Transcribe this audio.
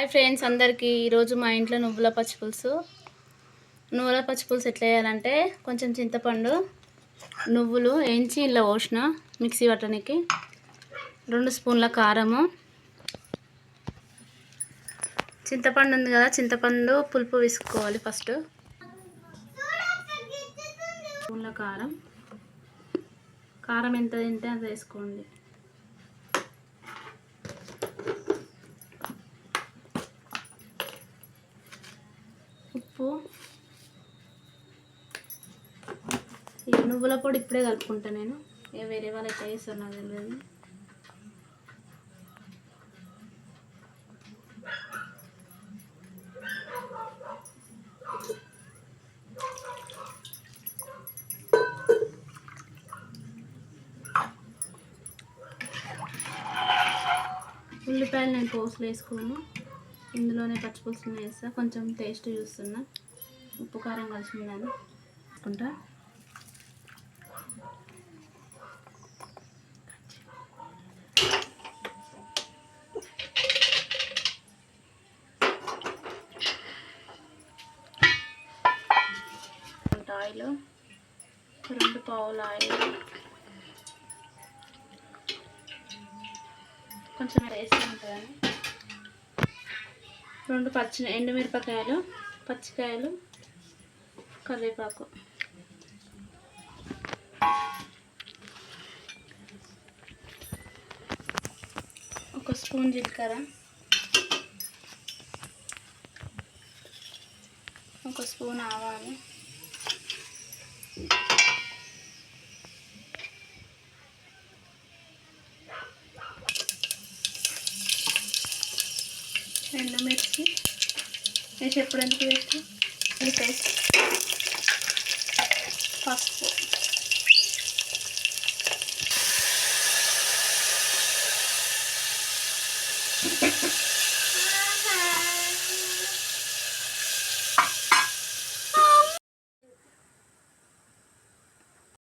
hi friends అందరికీ ఈరోజు మా ఇంట్లో నువ్వుల పచ్చిపులుసు ఎట్లా చేయాలంటే కొంచెం చింతపండు నువ్వులు వేయించి ఇలా పోసిన మిక్సీ పట్టడానికి 2 స్పూన్ల కారము చింతపండు ఉంది కదా చింతపండు పులుపు వేసుకోవాలి ఫస్ట్ స్పూన్ల కారం ఎంత తింటే అంత వేసుకోండి ఉప్పు ఈ నువ్వుల పొడి ఇప్పుడే కలుపుకుంటా నేను వేరే వాళ్ళు ఎట్లా చేస్తారు నాకు తెలియదు ఉల్లిపాయలు నేను పోసులు వేసుకోను ఇందులోనే పచ్చిపులుసుని వేస్తా కొంచెం టేస్ట్ చూస్తున్నా ఉప్పు కారం కలిసిందని వేసుకుంటా ఆయిల్ 2 పావుల ఆయిల్ కొంచెం టేస్ట్ ఉంటుందని 2 ఎండుమిరపకాయలు పచ్చికాయలు కరివేపాకు ఒక స్పూన్ జీలకర్ర ఒక స్పూన్ ఆవాలు ఎండుమిర్చి వేసి ఎప్పుడు ఎందుకు వేస్ట్ పేస్ట్ పసుపు